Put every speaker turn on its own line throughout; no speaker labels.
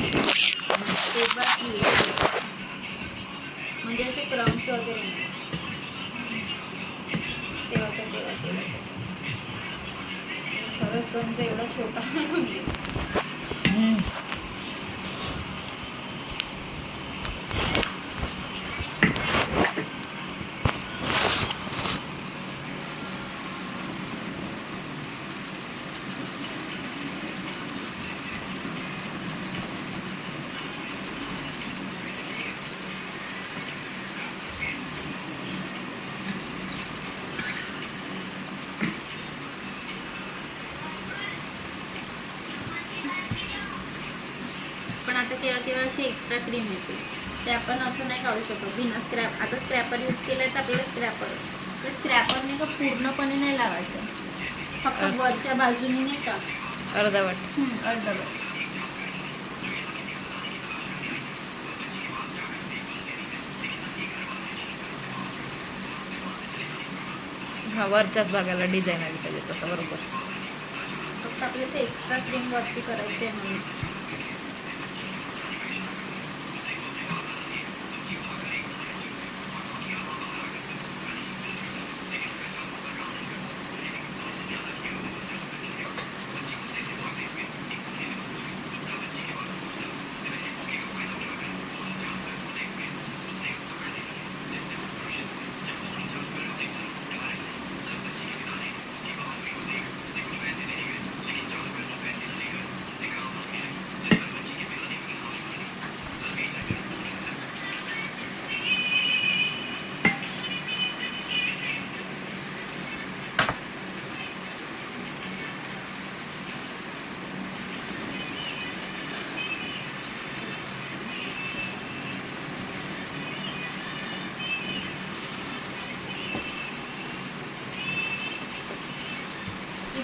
तेव्हाच म्हणजे असे क्रम्स वगैरे नाही. तेव्हाचा तेव्हा केलं. खरंच तुमचा एवढा छोटा म्हणजे पण आता केव्हा केव्हा अशी एक्स्ट्रा क्रीम येते, ते आपण असं नाही काढू शकत बिना स्क्रॅप. आता स्क्रॅपर यूज केलं आहे तर आपल्याला ते स्क्रॅपरने का पूर्णपणे नाही लावायचं, फक्त वरच्या बाजूने नाही का
अर्धवट.
अर्धवट.
हा वरच्याच भागाला डिझाईन आली पाहिजे तसं बरोबर.
फक्त आपल्याला ते एक्स्ट्रा क्रीम वरती करायची आहे म्हणून.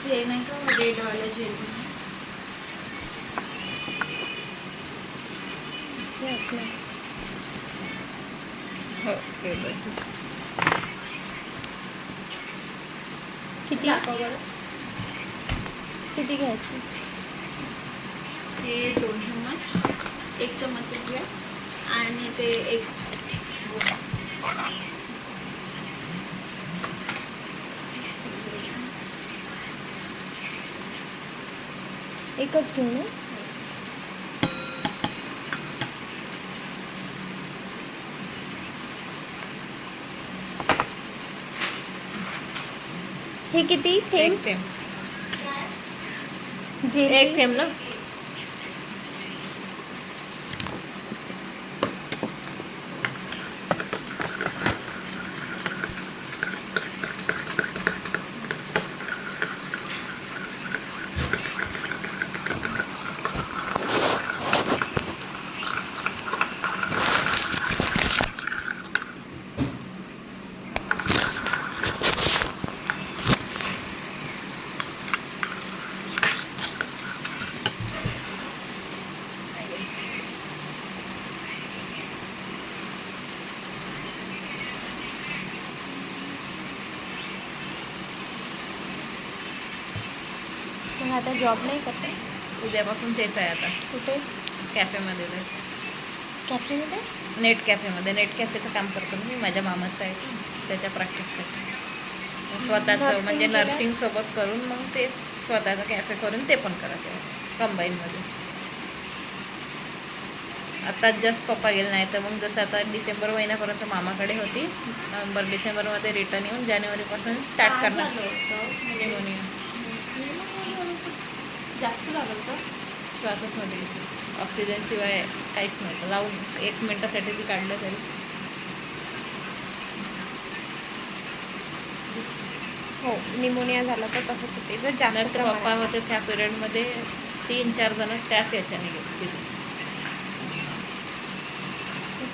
हे नाही का रेडवाला जेल
हो
किती
किती घ्यायची?
हे 2 चम्मच, 1 चम्मचच घ्या. आणि ते एक
एकच घेऊ ना? हे किती थेंब?
एक थेंब.
जेली?
एक थेंब ना.
मग आता जॉब नाही करते?
उद्यापासून तेच आहे आता.
कुठे?
कॅफेमध्ये जाईल.
कॅफेमध्ये?
नेट कॅफेमध्ये. नेट कॅफेचं काम करतो मी. माझ्या मामाचं आहे त्याच्या प्रॅक्टिससाठी. स्वतःचं म्हणजे नर्सिंग सोबत करून मग ते स्वतःचं कॅफे करून ते पण करत आहे कंबाईनमध्ये. आताच जस्ट पप्पा गेले, नाही तर मग जसं आता डिसेंबर महिन्यापर्यंत मामाकडे होती. नोव्हेंबर डिसेंबरमध्ये रिटर्न येऊन जानेवारीपासून स्टार्ट करणार. निमोनिया
जास्त लागलं का?
श्वासच मध्ये ऑक्सिजन शिवाय काहीच नव्हतं. लावून 1 मिनिटासाठी ती काढलं तरी.
हो, निमोनिया झाला तर तसंच होते. जर जास्त
नंतर
प्रमाणात.
पप्पा होते त्या पिरियडमध्ये 3-4 जण त्याच याच्याने गेले तिथे.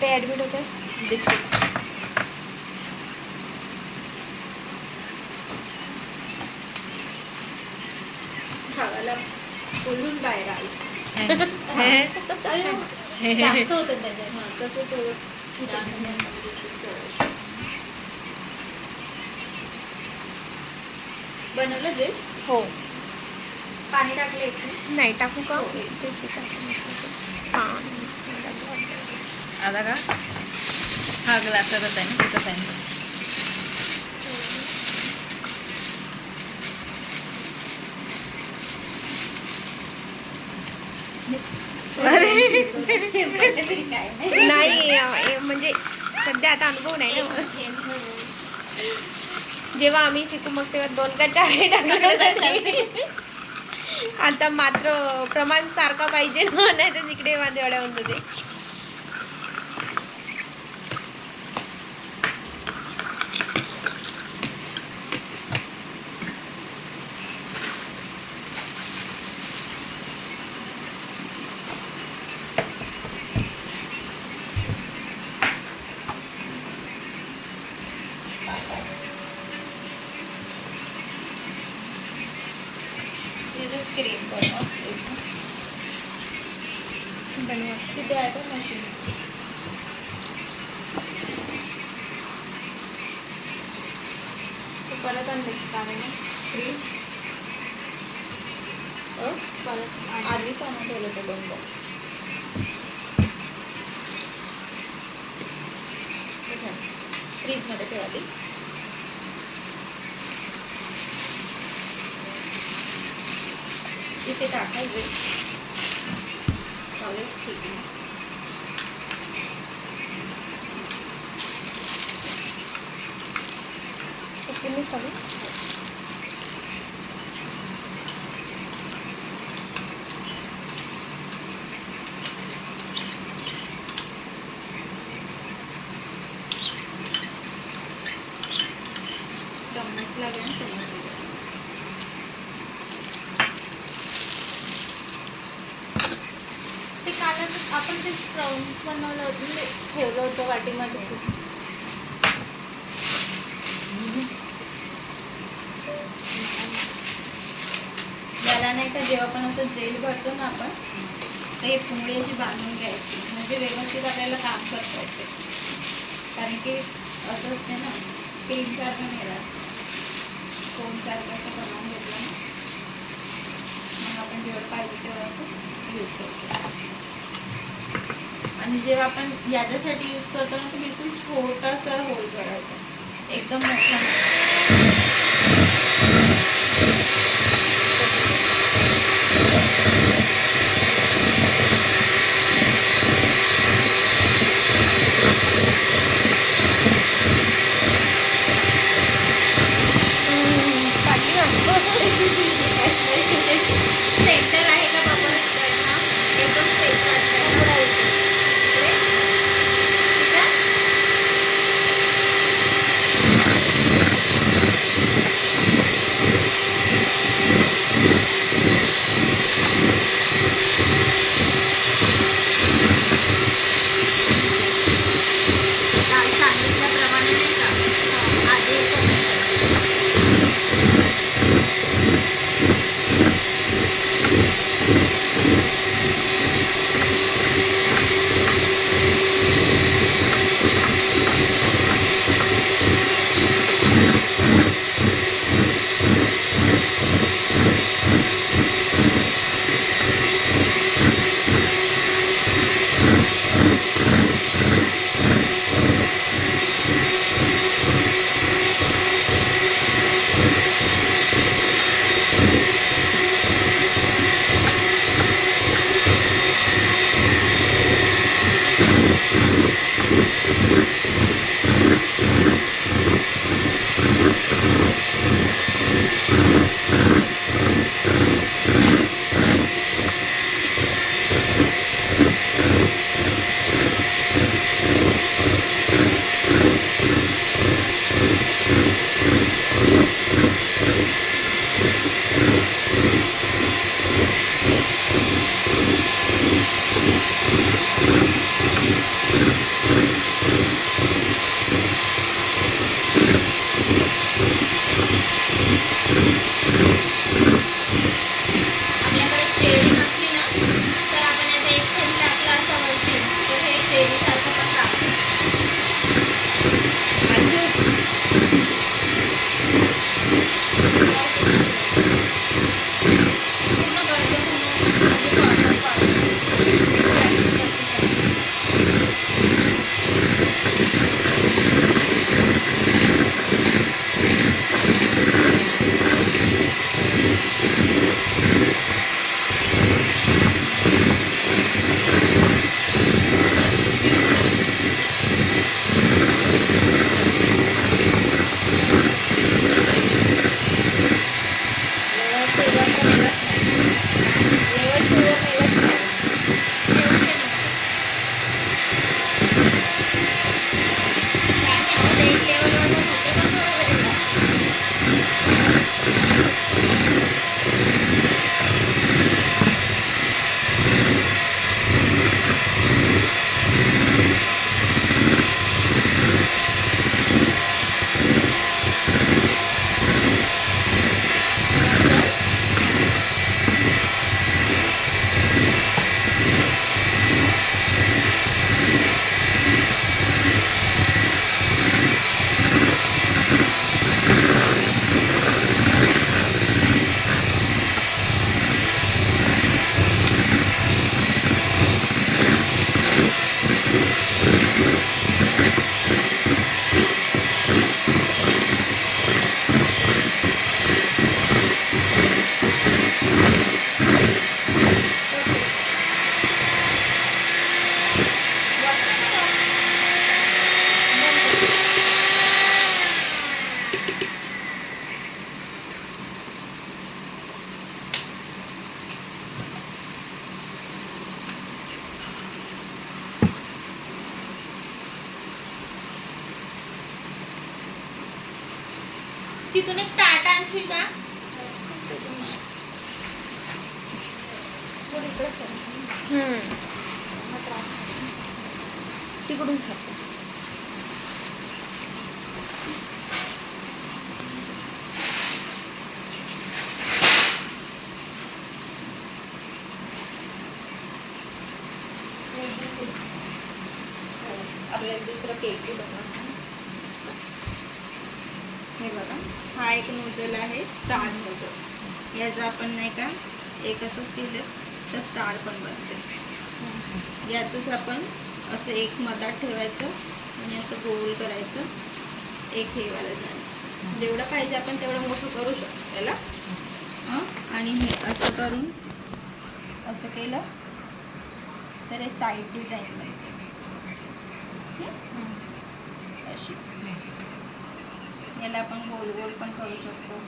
ते ॲडमिट होते.
दीक्षित
खावायला बोलून बाहेर आले.
जास्त होतं त्याच्यात.
हां तसं तो बनवलं जे
हो.
पाणी टाकले एक
नाही टाकू का?
हो.
ते टाकू. हां
आला का? हा ग्लासवरच आहे ना तिथं पॅन.
तरी काय नाही.
नाही म्हणजे सध्या आता अनुभव नाही ना. जेव्हा आम्ही शिकू मग तेव्हा 2 का 4 टाकलं. आता मात्र प्रमाण सारखा पाहिजे ना, नाही तर तिकडे माझे वड्या होऊन जाते.
क्रीम बनव. तिथे आहे का मशीन?
परत आणले कारण
क्रीम
परत
आधीच आणून ठेवलं ते 2 बॉक्स. फ्रीजमध्ये ठेवा ती. इथे टाकायचे टॉयलेट थिकनेस.
तुम्ही चालू
चम्मच लागेल ना चम्मच. ते कालच आपण ते स्प्राउट्स बनवलं होतं ते ठेवलं होतं वाटीमध्ये. याला नाही का जेव्हा पण असं जेल भरतो ना आपण तर हे पुंगळी अशी बांधून घ्यायची म्हणजे व्यवस्थित आपल्याला काम करता येते. कारण की असं असते ना क्रीमसारखं नाही राहत. फोनसारखं असं बनवून घेतलं ना मग आपण जेवढं पाहिजे तेवढं असं यूज करू शकतो. आणि जेव्हा आपण याच्यासाठी यूज करतो ना तर बिलकुल छोटासा होल करायचा, एकदम मोठा नाही. सेंटर आहे का बाबा ना एकदम सेंटर आहे. ठीक आहे. काल सांगितल्याप्रमाणे नाही का आधी तिथून एक ताट आणशील का?
तिकडून सर.
आपल्याला दुसरं केक बनवायचं. हे बघा, हा एक नोझल आहे, स्टार नोझल. याचं आपण नाही का एक असं केलं तर स्टार पण बनते. याचंच आपण असं एक मधात ठेवायचं आणि असं गोल करायचं. एक हे वाला झालं. जेवढं पाहिजे आपण तेवढं मोठं करू शकतो त्याला. आणि हे असं करून असं केलं तर हे साईड डिझाईन बनते अशी. याला आपण गोल गोल पण करू शकतो,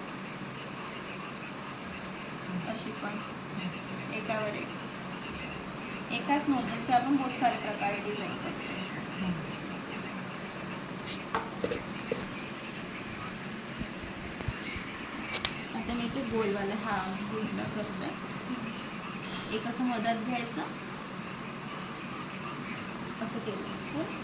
अशी पण एकावर एक. एकाच नोझलचे आपण बहुत सारे प्रकारे डिझाईन करू शकतो. आता मी ते गोलवाला हा गोलला करतोय. एक असं मधात घ्यायचं, असं केलं.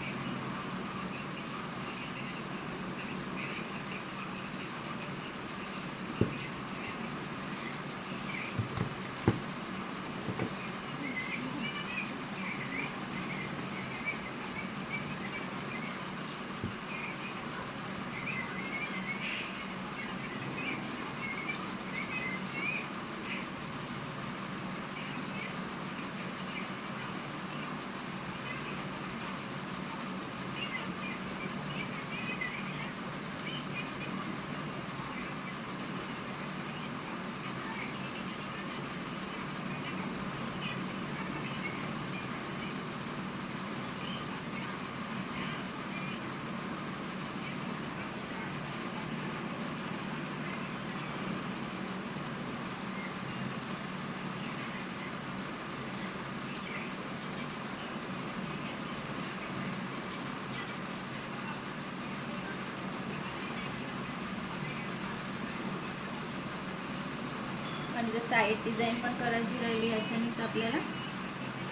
आणि जर साईड डिझाईन पण करायची राहिली याच्यानेच आपल्याला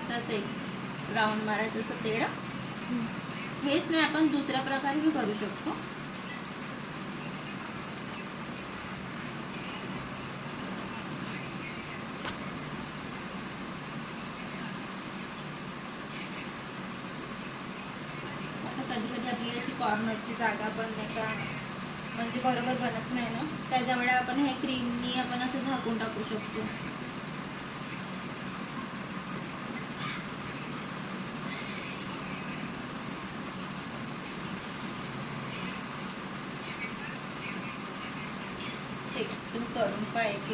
तसं एक राऊंड मारायचं असं तेवढं. हेच नाही आपण दुसऱ्या प्रकारे बी करू शकतो. असं कधी कधी आपली अशी कॉर्नरची जागा पण नाही का म्हणजे बरोबर बनत नाही ना, त्याच्यामुळे आपण हे क्रीमनी आपण असं झाकून टाकू शकतो. ठीक, तुम्ही करून पहा एक